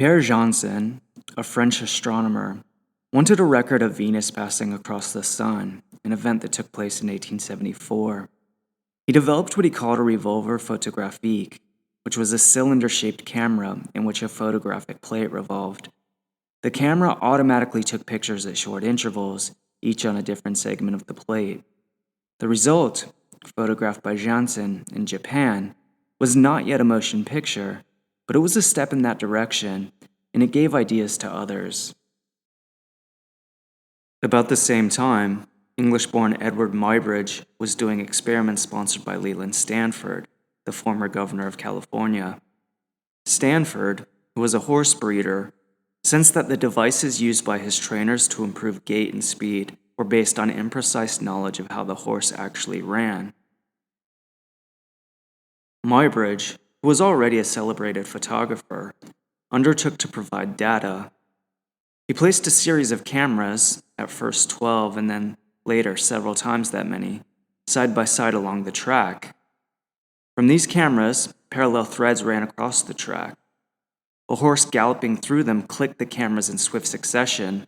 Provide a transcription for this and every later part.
Pierre Janssen, a French astronomer, wanted a record of Venus passing across the Sun, an event that took place in 1874. He developed what he called a revolver photographique, which was a cylinder-shaped camera in which a photographic plate revolved. The camera automatically took pictures at short intervals, each on a different segment of the plate. The result, photographed by Janssen in Japan, was not yet a motion picture, but it was a step in that direction, and it gave ideas to others. About the same time, English-born Edward Muybridge was doing experiments sponsored by Leland Stanford, the former governor of California. Stanford, who was a horse breeder, sensed that the devices used by his trainers to improve gait and speed were based on imprecise knowledge of how the horse actually ran. Muybridge, who was already a celebrated photographer, undertook to provide data. He placed a series of cameras, at first 12 and then later several times that many, side by side along the track. From these cameras, parallel threads ran across the track. A horse galloping through them clicked the cameras in swift succession.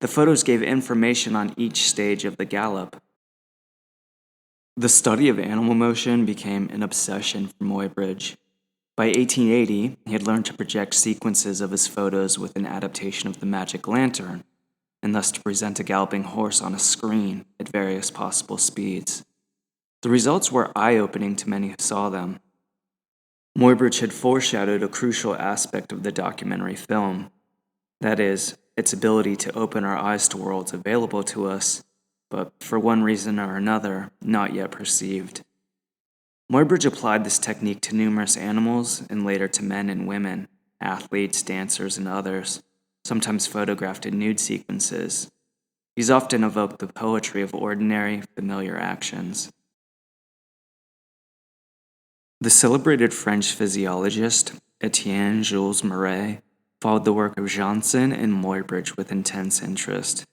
The photos gave information on each stage of the gallop. The study of animal motion became an obsession for Muybridge. By 1880, he had learned to project sequences of his photos with an adaptation of the magic lantern, and thus to present a galloping horse on a screen at various possible speeds. The results were eye-opening to many who saw them. Muybridge had foreshadowed a crucial aspect of the documentary film, that is, its ability to open our eyes to worlds available to us, but for one reason or another, not yet perceived. Muybridge applied this technique to numerous animals and later to men and women, athletes, dancers, and others, sometimes photographed in nude sequences. He's often evoked the poetry of ordinary, familiar actions. The celebrated French physiologist Etienne Jules Marais followed the work of Janssen and Muybridge with intense interest.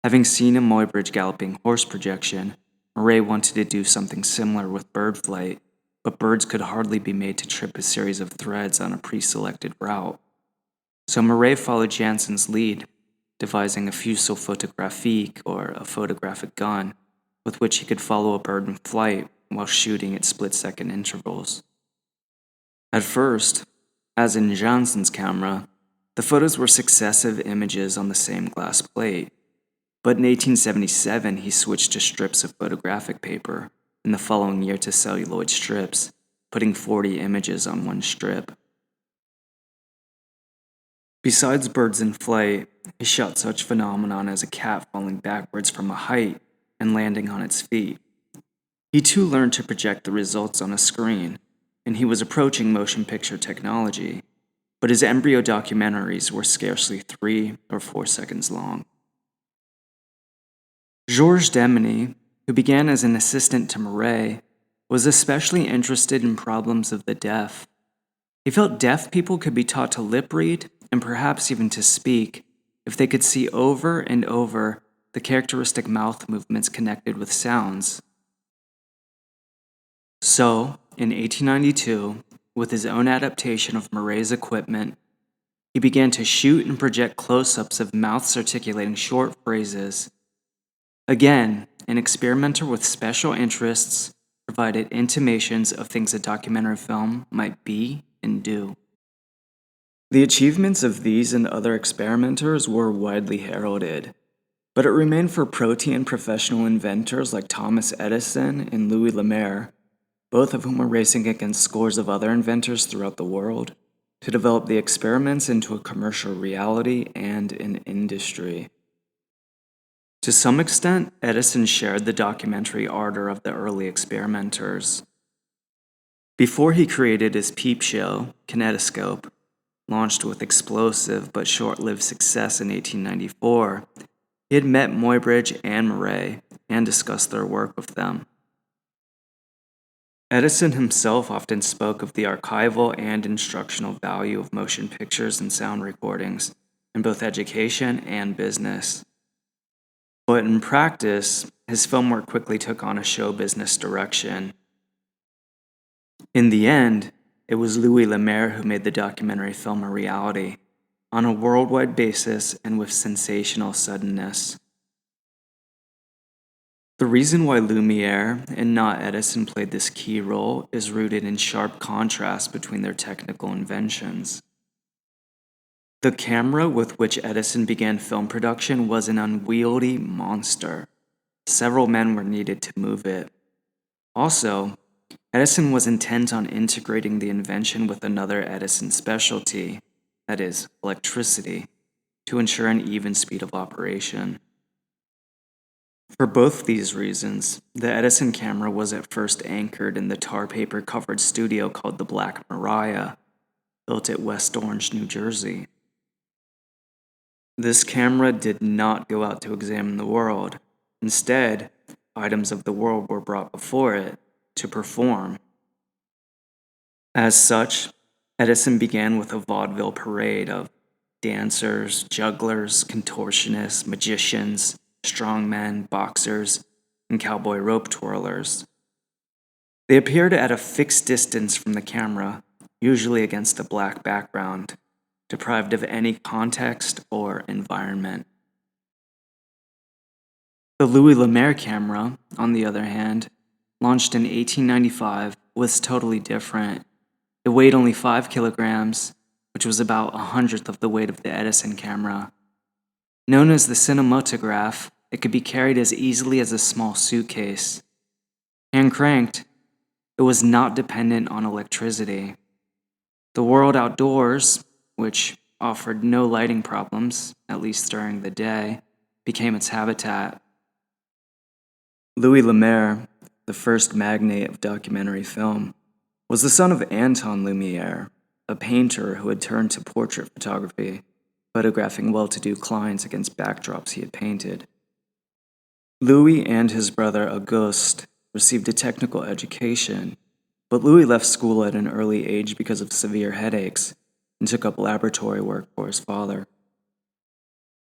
Having seen a Muybridge galloping horse projection, Marais wanted to do something similar with bird flight, but birds could hardly be made to trip a series of threads on a pre-selected route. So Marais followed Janssen's lead, devising a fusil photographique, or a photographic gun, with which he could follow a bird in flight while shooting at split-second intervals. At first, as in Janssen's camera, the photos were successive images on the same glass plate, but in 1877 he switched to strips of photographic paper, and the following year to celluloid strips, putting 40 images on one strip. Besides birds in flight, he shot such phenomenon as a cat falling backwards from a height and landing on its feet. He too learned to project the results on a screen, and he was approaching motion picture technology, but his embryo documentaries were scarcely 3 or 4 seconds long. Georges Demony, who began as an assistant to Marais, was especially interested in problems of the deaf. He felt deaf people could be taught to lip read and perhaps even to speak if they could see over and over the characteristic mouth movements connected with sounds. So, in 1892, with his own adaptation of Marais' equipment, he began to shoot and project close-ups of mouths articulating short phrases. Again, an experimenter with special interests provided intimations of things a documentary film might be and do. The achievements of these and other experimenters were widely heralded, but it remained for protean professional inventors like Thomas Edison and Louis Lemaire, both of whom were racing against scores of other inventors throughout the world, to develop the experiments into a commercial reality and an industry. To some extent, Edison shared the documentary ardor of the early experimenters. Before he created his peep show, Kinetoscope, launched with explosive but short-lived success in 1894, he had met Muybridge and Marais and discussed their work with them. Edison himself often spoke of the archival and instructional value of motion pictures and sound recordings in both education and business. But in practice, his film work quickly took on a show business direction. In the end, it was Louis Lemaire who made the documentary film a reality, on a worldwide basis and with sensational suddenness. The reason why Lumiere and not Edison played this key role is rooted in sharp contrast between their technical inventions. The camera with which Edison began film production was an unwieldy monster. Several men were needed to move it. Also, Edison was intent on integrating the invention with another Edison specialty, that is, electricity, to ensure an even speed of operation. For both these reasons, the Edison camera was at first anchored in the tar paper covered studio called the Black Maria, built at West Orange, New Jersey. This camera did not go out to examine the world. Instead, items of the world were brought before it to perform. As such, Edison began with a vaudeville parade of dancers, jugglers, contortionists, magicians, strongmen, boxers, and cowboy rope twirlers. They appeared at a fixed distance from the camera, usually against a black background, deprived of any context or environment. The Louis Lemaire camera, on the other hand, launched in 1895, was totally different. It weighed only 5 kilograms, which was about 1/100th of the weight of the Edison camera. Known as the cinematograph, it could be carried as easily as a small suitcase. Hand-cranked, it was not dependent on electricity. The world outdoors, which offered no lighting problems, at least during the day, became its habitat. Louis Lemaire, the first magnate of documentary film, was the son of Anton Lumiere, a painter who had turned to portrait photography, photographing well-to-do clients against backdrops he had painted. Louis and his brother Auguste received a technical education, but Louis left school at an early age because of severe headaches and took up laboratory work for his father.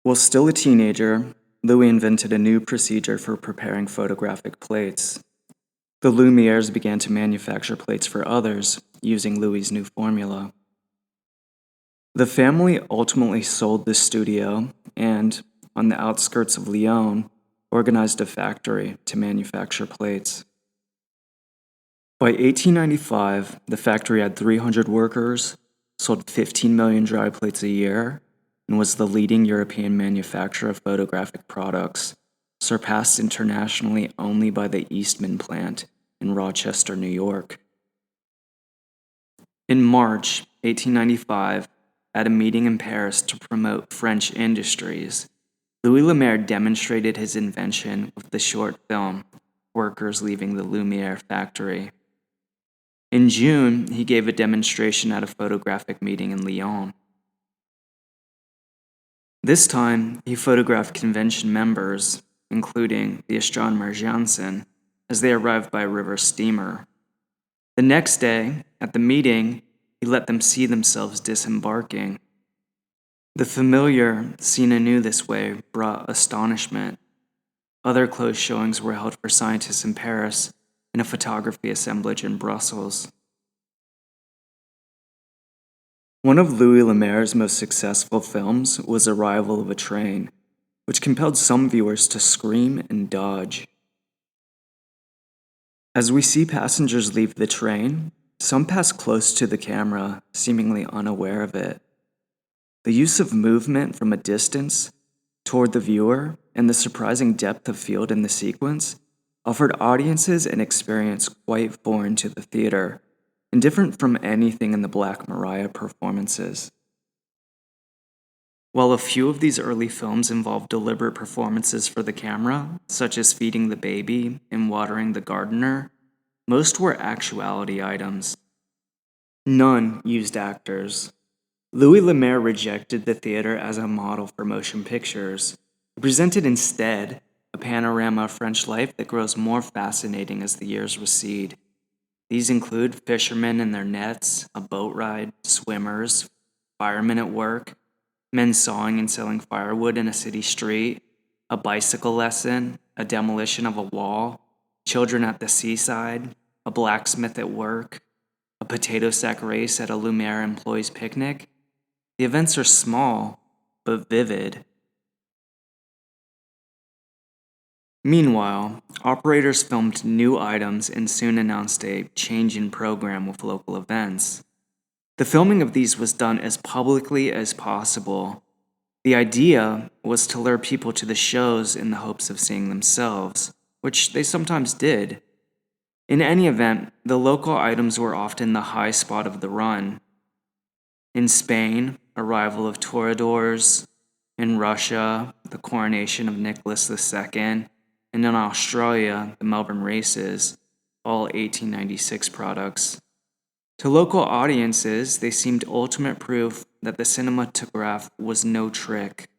While still a teenager, Louis invented a new procedure for preparing photographic plates. The Lumieres began to manufacture plates for others using Louis's new formula. The family ultimately sold the studio and, on the outskirts of Lyon, organized a factory to manufacture plates. By 1895, the factory had 300 workers, sold 15 million dry plates a year, and was the leading European manufacturer of photographic products, surpassed internationally only by the Eastman plant in Rochester, New York. In March 1895, at a meeting in Paris to promote French industries, Louis Lemaire demonstrated his invention with the short film, Workers Leaving the Lumiere Factory. In June, he gave a demonstration at a photographic meeting in Lyon. This time, he photographed convention members, including the astronomer Janssen, as they arrived by river steamer. The next day, at the meeting, he let them see themselves disembarking. The familiar, seen anew this way, brought astonishment. Other closed showings were held for scientists in Paris and a photography assemblage in Brussels. One of Louis Lemaire's most successful films was Arrival of a Train, which compelled some viewers to scream and dodge. As we see passengers leave the train, some pass close to the camera, seemingly unaware of it. The use of movement from a distance toward the viewer and the surprising depth of field in the sequence offered audiences an experience quite foreign to the theater and different from anything in the Black Maria performances. While a few of these early films involved deliberate performances for the camera, such as feeding the baby and watering the gardener, most were actuality items. None used actors. Louis Lemaire rejected the theater as a model for motion pictures. He presented instead a panorama of French life that grows more fascinating as the years recede. These include fishermen in their nets, a boat ride, swimmers, firemen at work, men sawing and selling firewood in a city street, a bicycle lesson, a demolition of a wall, children at the seaside, a blacksmith at work, a potato sack race at a Lemaire employee's picnic. The events are small, but vivid. Meanwhile, operators filmed new items and soon announced a change in program with local events. The filming of these was done as publicly as possible. The idea was to lure people to the shows in the hopes of seeing themselves, which they sometimes did. In any event, the local items were often the high spot of the run. In Spain, arrival of toreadors. In Russia, the Coronation of Nicholas II. And in Australia, the Melbourne races, all 1896 products. To local audiences, they seemed ultimate proof that the cinematograph was no trick.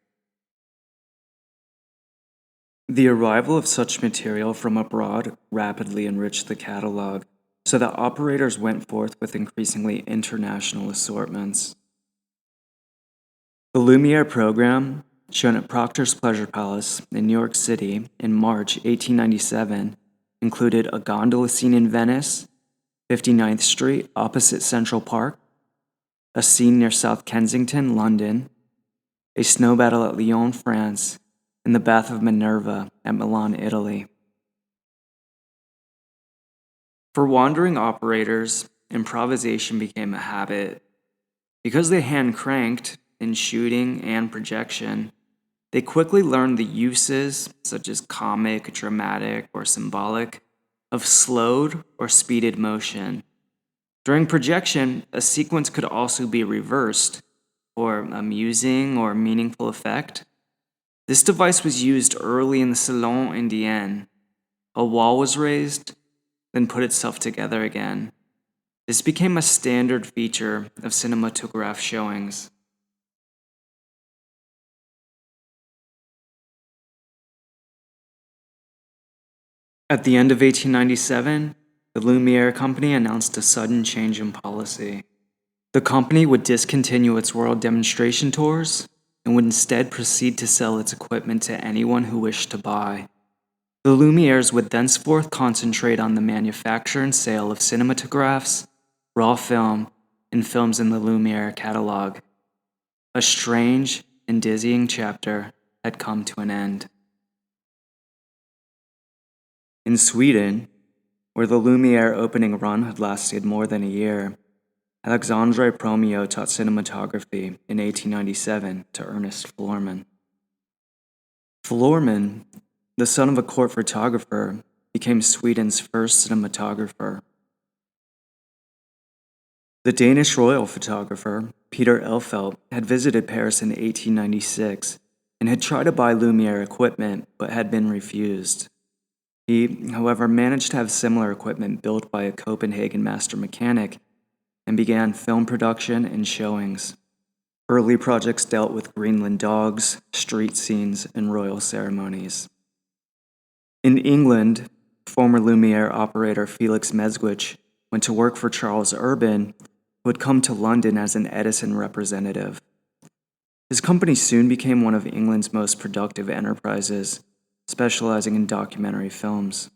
The arrival of such material from abroad rapidly enriched the catalog, so that operators went forth with increasingly international assortments. The Lumiere program, shown at Proctor's Pleasure Palace in New York City in March 1897, included a gondola scene in Venice, 59th Street opposite Central Park, a scene near South Kensington, London, a snow battle at Lyon, France, and the Bath of Minerva at Milan, Italy. For wandering operators, improvisation became a habit. Because they hand-cranked in shooting and projection, they quickly learned the uses, such as comic, dramatic, or symbolic, of slowed or speeded motion. During projection, a sequence could also be reversed for amusing or meaningful effect. This device was used early in the Salon Indien. A wall was raised, then put itself together again. This became a standard feature of cinematograph showings. At the end of 1897, the Lumiere Company announced a sudden change in policy. The company would discontinue its world demonstration tours and would instead proceed to sell its equipment to anyone who wished to buy. The Lumieres would thenceforth concentrate on the manufacture and sale of cinematographs, raw film, and films in the Lumiere catalog. A strange and dizzying chapter had come to an end. In Sweden, where the Lumiere opening run had lasted more than a year, Alexandre Promio taught cinematography in 1897 to Ernest Florman. Florman, the son of a court photographer, became Sweden's first cinematographer. The Danish royal photographer, Peter Elfelt, had visited Paris in 1896 and had tried to buy Lumiere equipment but had been refused. He, however, managed to have similar equipment built by a Copenhagen master mechanic and began film production and showings. Early projects dealt with Greenland dogs, street scenes, and royal ceremonies. In England, former Lumiere operator Felix Meswich went to work for Charles Urban, who had come to London as an Edison representative. His company soon became one of England's most productive enterprises, specializing in documentary films.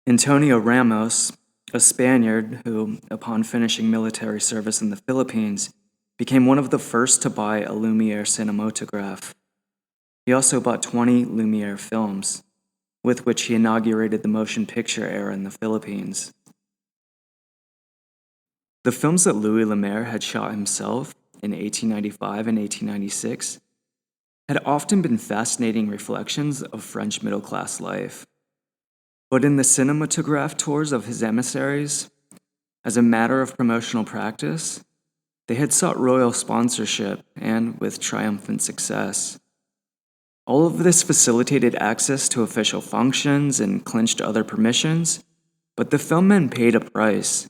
Antonio Ramos, a Spaniard who, upon finishing military service in the Philippines, became one of the first to buy a Lumiere cinematograph. He also bought 20 Lumiere films, with which he inaugurated the motion picture era in the Philippines. The films that Louis Lemaire had shot himself in 1895 and 1896 had often been fascinating reflections of French middle-class life. But in the cinematograph tours of his emissaries, as a matter of promotional practice, they had sought royal sponsorship and with triumphant success. All of this facilitated access to official functions and clinched other permissions, but the filmmen paid a price.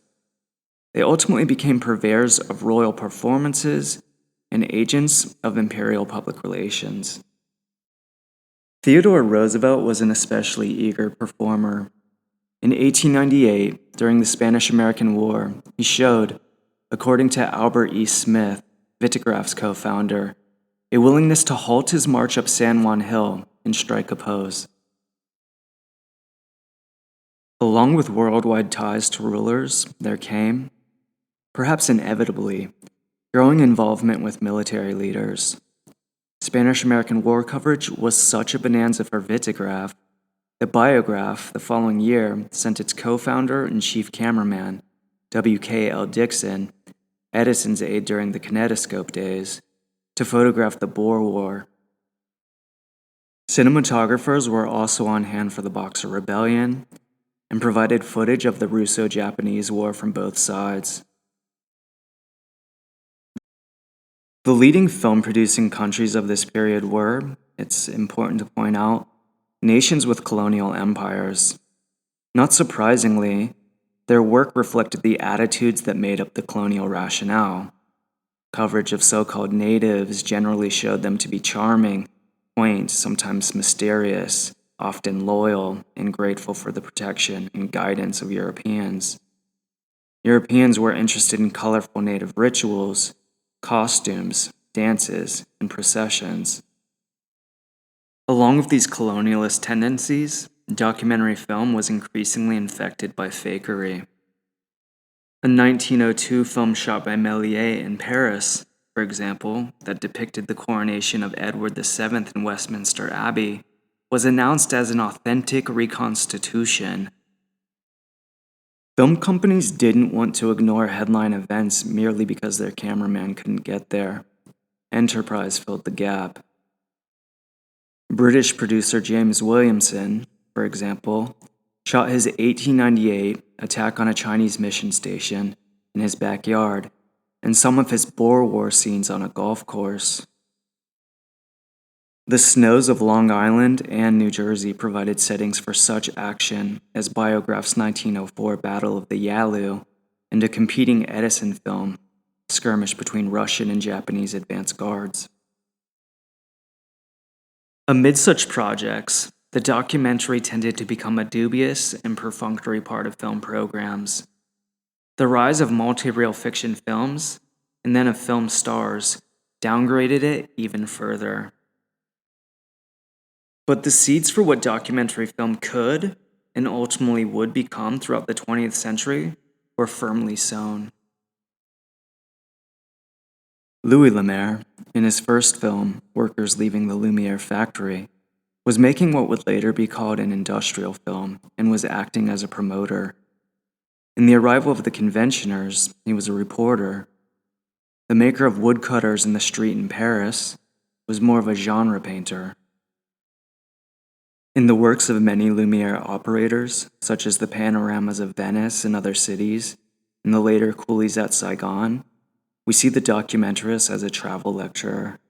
They ultimately became purveyors of royal performances and agents of imperial public relations. Theodore Roosevelt was an especially eager performer. In 1898, during the Spanish-American War, he showed, according to Albert E. Smith, Vitagraph's co-founder, a willingness to halt his march up San Juan Hill and strike a pose. Along with worldwide ties to rulers, there came, perhaps inevitably, growing involvement with military leaders. Spanish-American War coverage was such a bonanza for Vitagraph that Biograph, the following year, sent its co-founder and chief cameraman, W.K.L. Dixon, Edison's aide during the kinetoscope days, to photograph the Boer War. Cinematographers were also on hand for the Boxer Rebellion and provided footage of the Russo-Japanese War from both sides. The leading film-producing countries of this period were, it's important to point out, nations with colonial empires. Not surprisingly, their work reflected the attitudes that made up the colonial rationale. Coverage of so-called natives generally showed them to be charming, quaint, sometimes mysterious, often loyal, and grateful for the protection and guidance of Europeans. Europeans were interested in colorful native rituals, costumes, dances, and processions. Along with these colonialist tendencies, documentary film was increasingly infected by fakery. A 1902 film shot by Méliès in Paris, for example, that depicted the coronation of Edward VII in Westminster Abbey, was announced as an authentic reconstitution. Film companies didn't want to ignore headline events merely because their cameraman couldn't get there. Enterprise filled the gap. British producer James Williamson, for example, shot his 1898 Attack on a Chinese Mission Station in his backyard and some of his Boer War scenes on a golf course. The snows of Long Island and New Jersey provided settings for such action as Biograph's 1904 Battle of the Yalu and a competing Edison film, skirmish between Russian and Japanese advance guards. Amid such projects, the documentary tended to become a dubious and perfunctory part of film programs. The rise of multi-reel fiction films, and then of film stars, downgraded it even further. But the seeds for what documentary film could, and ultimately would become throughout the 20th century, were firmly sown. Louis Lemaire, in his first film, Workers Leaving the Lumiere Factory, was making what would later be called an industrial film and was acting as a promoter. In The Arrival of the Conventioners, he was a reporter. The maker of Woodcutters in the Street in Paris was more of a genre painter. In the works of many Lumiere operators, such as the panoramas of Venice and other cities, and the later Coolies at Saigon, we see the documentarist as a travel lecturer.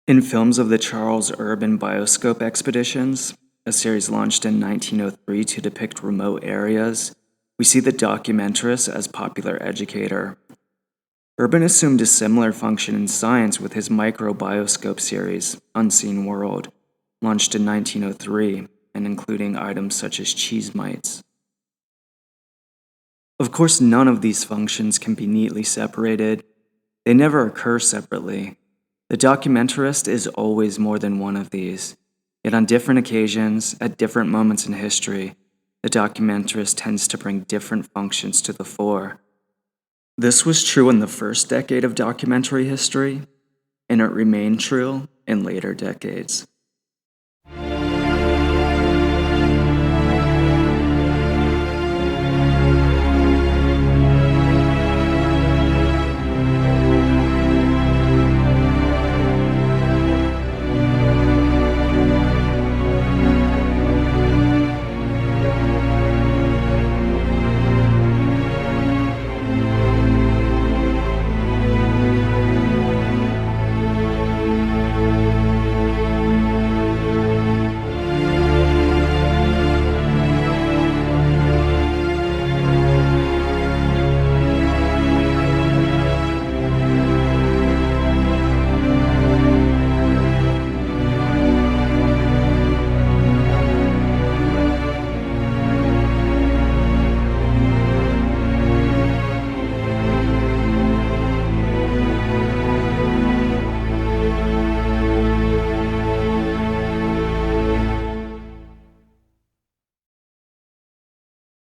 In films of the Charles Urban Bioscope Expeditions, a series launched in 1903 to depict remote areas, we see the documentarist as popular educator. Urban assumed a similar function in science with his microbioscope series, Unseen World, launched in 1903 and including items such as cheese mites. Of course, none of these functions can be neatly separated. They never occur separately. The documentarist is always more than one of these, yet on different occasions, at different moments in history, the documentarist tends to bring different functions to the fore. This was true in the first decade of documentary history, and it remained true in later decades.